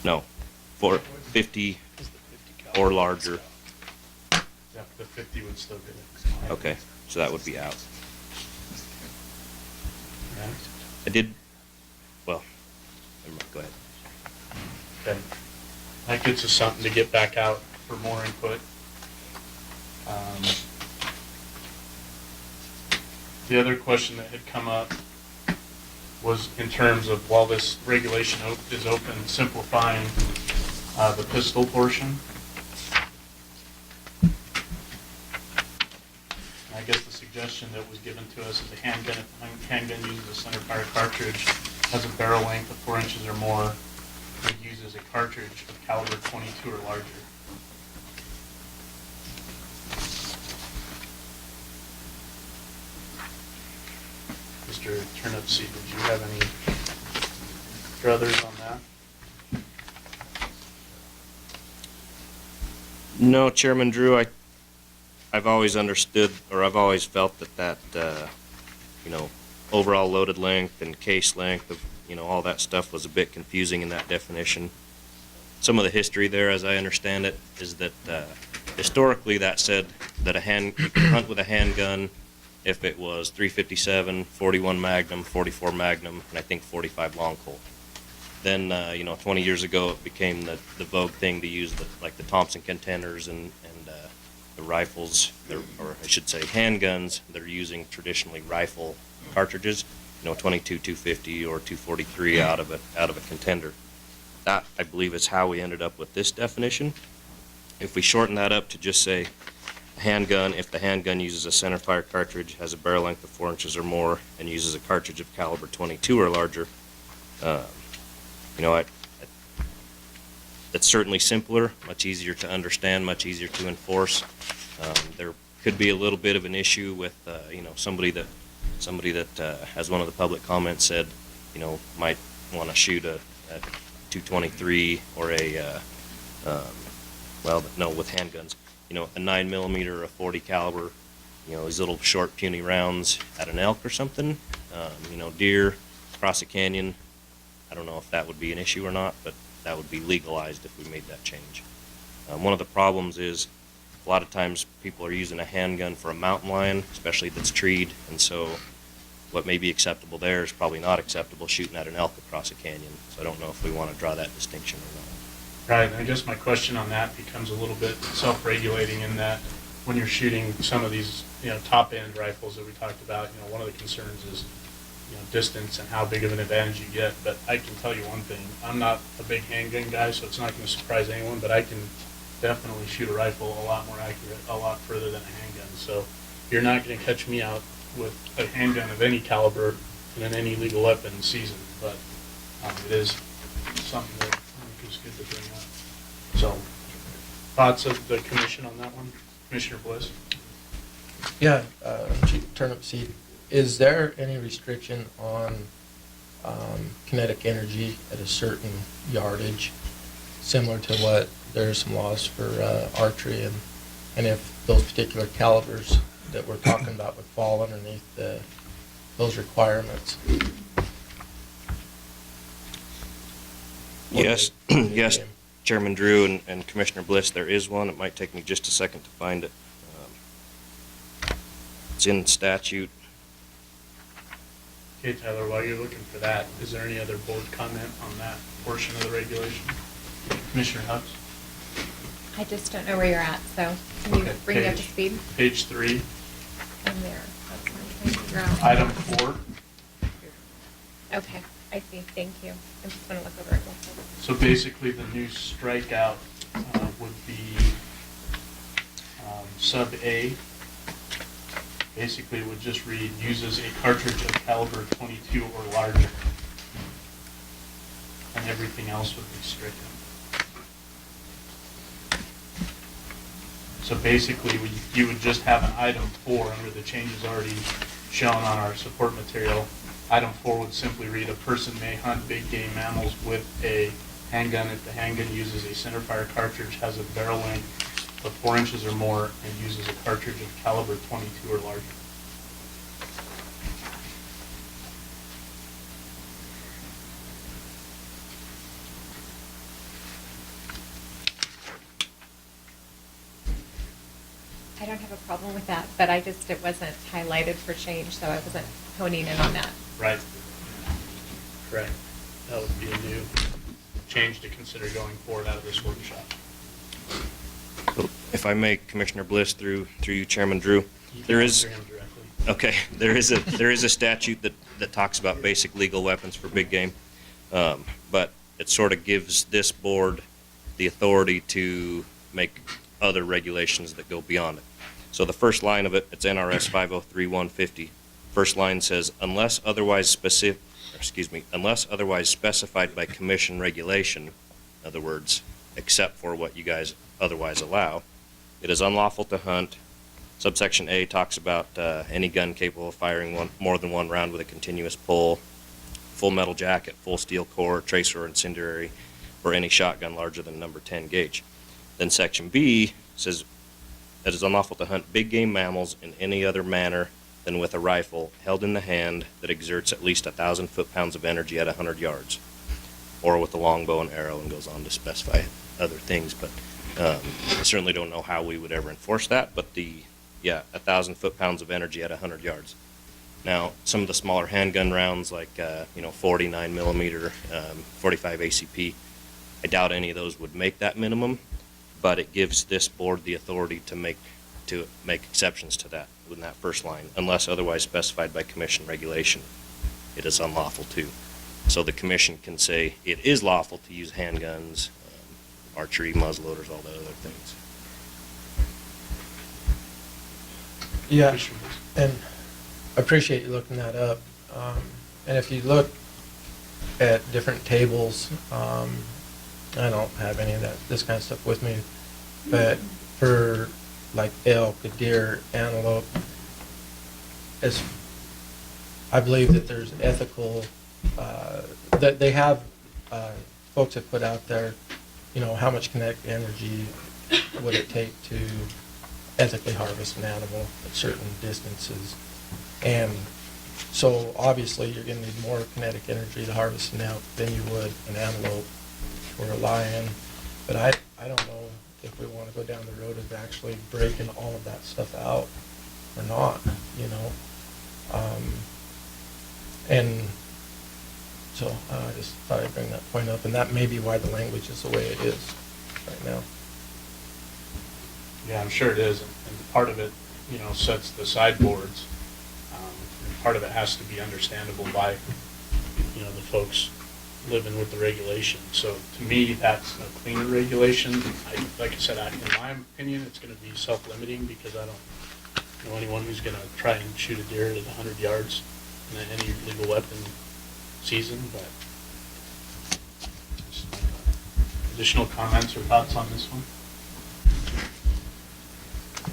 No, 450 or larger. Yeah, the 50 would still be it. Okay, so that would be out. Right? I did, well, never mind, go ahead. Okay. That gets us something to get back out for more input. The other question that had come up was in terms of, while this regulation is open, simplifying the pistol portion. I guess the suggestion that was given to us is a handgun. If a handgun uses a center fire cartridge, has a barrel length of 4 inches or more, it uses a cartridge of caliber 22 or larger. Mr. Turnipseed, did you have any druthers on that? No, Chairman Drew, I've always understood, or I've always felt that you know, overall loaded length and case length of, you know, all that stuff was a bit confusing in that definition. Some of the history there, as I understand it, is that historically that said that you could hunt with a handgun if it was 357, 41 Magnum, 44 Magnum, and I think 45 long Colt. Then, you know, 20 years ago, it became the vogue thing to use like the Thompson contenders and the rifles, or I should say handguns, that are using traditionally rifle cartridges, you know, 22, 250, or 243 out of a contender. That, I believe, is how we ended up with this definition. If we shorten that up to just say a handgun, if the handgun uses a center fire cartridge, has a barrel length of 4 inches or more, and uses a cartridge of caliber 22 or larger, you know, it's certainly simpler, much easier to understand, much easier to enforce. There could be a little bit of an issue with, you know, somebody that, as one of the public comments said, you know, might want to shoot a 223 or well, no, with handguns, you know, a 9mm or a 40 caliber, you know, these little short puny rounds at an elk or something, you know, deer, across a canyon. I don't know if that would be an issue or not, but that would be legalized if we made that change. One of the problems is a lot of times people are using a handgun for a mountain lion, especially that's treed, and so what may be acceptable there is probably not acceptable shooting at an elk across a canyon. So I don't know if we want to draw that distinction or not. Right, and I guess my question on that becomes a little bit self-regulating in that when you're shooting some of these, you know, top-end rifles that we talked about, you know, one of the concerns is, you know, distance and how big of an advantage you get. But I can tell you one thing, I'm not a big handgun guy, so it's not going to surprise anyone, but I can definitely shoot a rifle a lot more accurate, a lot further than a handgun. So you're not going to catch me out with a handgun of any caliber and in any legal weapon season, but it is something that I think is good to bring up. So, thoughts of the commission on that one? Commissioner Bliss? Yeah, Chief Turnipseed, is there any restriction on kinetic energy at a certain yardage, similar to what there's some laws for archery, and if those particular calibers that we're talking about would fall underneath those requirements? Yes, yes, Chairman Drew and Commissioner Bliss, there is one. It might take me just a second to find it. It's in statute. Okay, Tyler, while you're looking for that, is there any other board comment on that portion of the regulation? Commissioner Hubbs? I just don't know where you're at, so can you Okay, bring me up to speed? Page 3, I'm there. That's what I'm trying to figure out. item 4. Okay, I see. Thank you. I'm just going to look over it real quick. So basically, the new strikeout would be sub A. Basically, it would just read, uses a cartridge of caliber 22 or larger. And everything else would be stricken. So basically, you would just have an item 4 under the changes already shown on our support material. Item 4 would simply read, a person may hunt big game mammals with a handgun if the handgun uses a centerfire cartridge, has a barrel length of 4 inches or more, and uses a cartridge of caliber 22 or larger. problem with that, but it wasn't highlighted for change, so I wasn't honing in on that. Right. Correct. That would be a new change to consider going forward out of this workshop. So if I may, Commissioner Bliss, through you, Chairman Drew, You there can is, answer him directly. okay, there is a statute that talks about basic legal weapons for big game, but it sort of gives this board the authority to make other regulations that go beyond it. So the first line of it, it's NRS 503-150. First line says, unless otherwise specified by commission regulation, in other words, except for what you guys otherwise allow, it is unlawful to hunt. Subsection A talks about any gun capable of firing more than one round with a continuous pull, full metal jacket, full steel core, tracer, or incendiary, or any shotgun larger than number 10 gauge. Then section B says it is unlawful to hunt big game mammals in any other manner than with a rifle held in the hand that exerts at least 1,000 foot-pounds of energy at 100 yards, or with a longbow and arrow, and goes on to specify other things. But I certainly don't know how we would ever enforce that, but 1,000 foot-pounds of energy at 100 yards. Now, some of the smaller handgun rounds, like 49 millimeter, 45 ACP, I doubt any of those would make that minimum, but it gives this board the authority to make exceptions to that in that first line, unless otherwise specified by commission regulation. It is unlawful to. So the commission can say it is lawful to use handguns, archery, muzzleloaders, all the other things. Yeah, Commissioner Bliss. and I appreciate you looking that up. And if you look at different tables, I don't have any of this kind of stuff with me, but for like elk, a deer, antelope, I believe that there's ethical, that they have, folks have put out there, how much kinetic energy would it take to ethically harvest an animal at certain distances. And so obviously you're going to need more kinetic energy to harvest an elk than you would an antelope or a lion. But I don't know if we want to go down the road of actually breaking all of that stuff out or not, And so I just thought I'd bring that point up, and that may be why the language is the way it is right now. Yeah, I'm sure it is, and part of it, sets the sideboards. And part of it has to be understandable by, the folks living with the regulation. So to me, that's a cleaner regulation. Like I said, in my opinion, it's going to be self-limiting because I don't know anyone who's going to try and shoot a deer at 100 yards in any legal weapon season, but just, additional comments or thoughts on this one?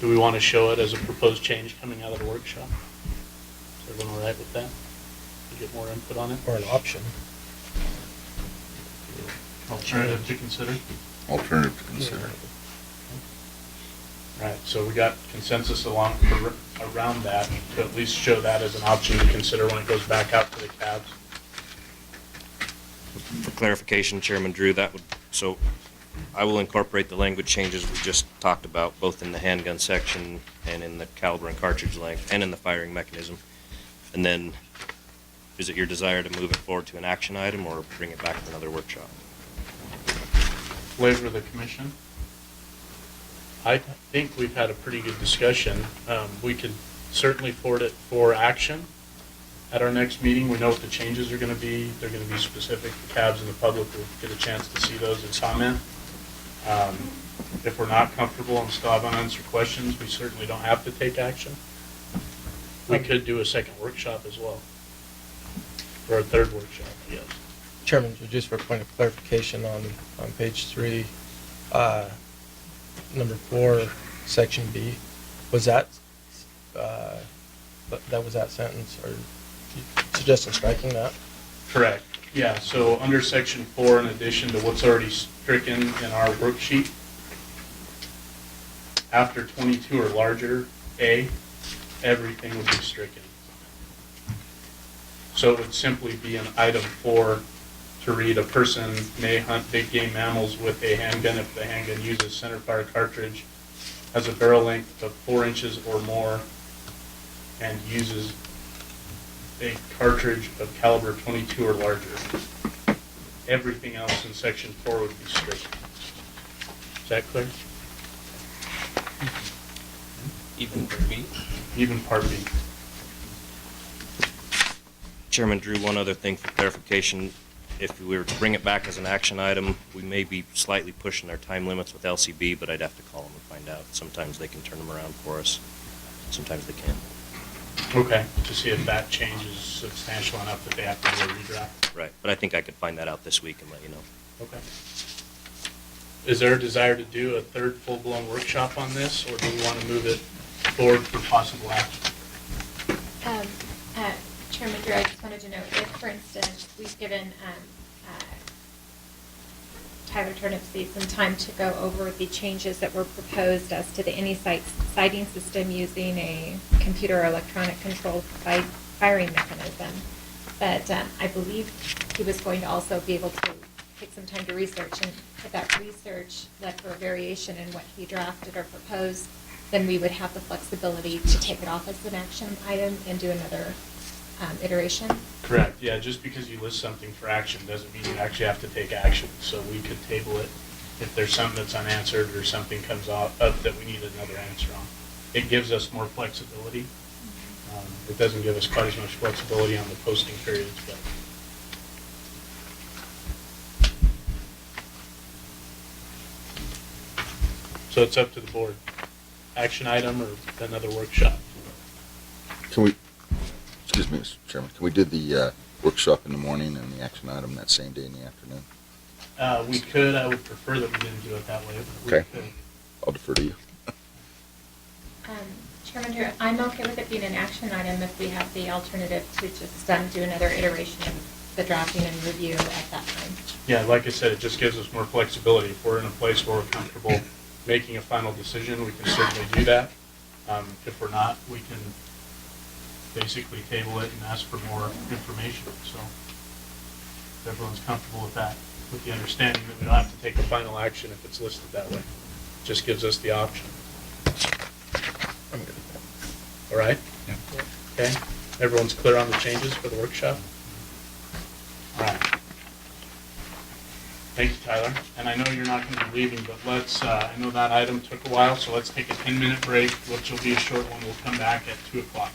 Do we want to show it as a proposed change coming out of the workshop? Is everyone all right with that? To get more input on it? Or an option. Alternative to consider? Alternative to consider. Right, so we got consensus around that, to at least show that as an option to consider when it goes back out to the cabs. For clarification, Chairman Drew, so I will incorporate the language changes we just talked about, both in the handgun section and in the caliber and cartridge length and in the firing mechanism. And then, is it your desire to move it forward to an action item or bring it back to another workshop? Flavor of the commission? I think we've had a pretty good discussion. We could certainly forward it for action at our next meeting. We know what the changes are going to be. They're going to be specific. The cabs and the public will get a chance to see those and comment. If we're not comfortable and still have unanswered questions, we certainly don't have to take action. We could do a second workshop as well, or a third workshop, I guess. Chairman, just for a point of clarification on page 3, number 4, section B, was that sentence, or you suggesting striking that? Correct. Yeah, so under section 4, in addition to what's already stricken in our worksheet, after 22 or larger, A, everything would be stricken. So it would simply be an item 4 to read, a person may hunt big game mammals with a handgun if the handgun uses centerfire cartridge has a barrel length of 4 inches or more and uses a cartridge of caliber 22 or larger. Everything else in section 4 would be stricken. Is that clear? Even for me? Even part B. Chairman Drew, one other thing for clarification. If we were to bring it back as an action item, we may be slightly pushing our time limits with LCB, but I'd have to call them and find out. Sometimes they can turn them around for us. Sometimes they can't. Okay, to see if that change is substantial enough that they have to do a redraft. Right, but I think I could find that out this week and let you know. Okay. Is there a desire to do a third full-blown workshop on this, or do we want to move it forward for possible action? Chairman Drew, I just wanted to know if, for instance, we've given Tyler Turnipseed some time to go over the changes that were proposed as to the sighting system using a computer or electronic controlled firing mechanism. But I believe he was going to also be able to take some time to research, and if that research led for a variation in what he drafted or proposed, then we would have the flexibility to take it off as an action item and do another iteration. Correct, yeah, just because you list something for action doesn't mean you actually have to take action. So we could table it if there's something that's unanswered or something comes up that we need another answer on. It gives us more flexibility. It doesn't give us quite as much flexibility on the posting periods, but. So it's up to the board. Action item or another workshop? Can we, excuse me, Mr. Chairman, can we do the workshop in the morning and the action item that same day in the afternoon? We could, I would prefer that we didn't do it that way. But we Okay. could. I'll defer to you. Chairman Drew, I'm okay with it being an action item if we have the alternative to just do another iteration of the drafting and review at that time. Yeah, like I said, it just gives us more flexibility. If we're in a place where we're comfortable making a final decision, we can certainly do that. If we're not, we can basically table it and ask for more information. So if everyone's comfortable with that, with the understanding that we don't have to take a final action if it's listed that way. Just gives us the option. I'm good with All right? Okay, everyone's clear on the changes for the workshop? All right. Thank you, Tyler. And I know you're not going to be leaving, but let's, I know that item took a while, so let's take a 10-minute break, which will be a short one. We'll come back at 2 o'clock.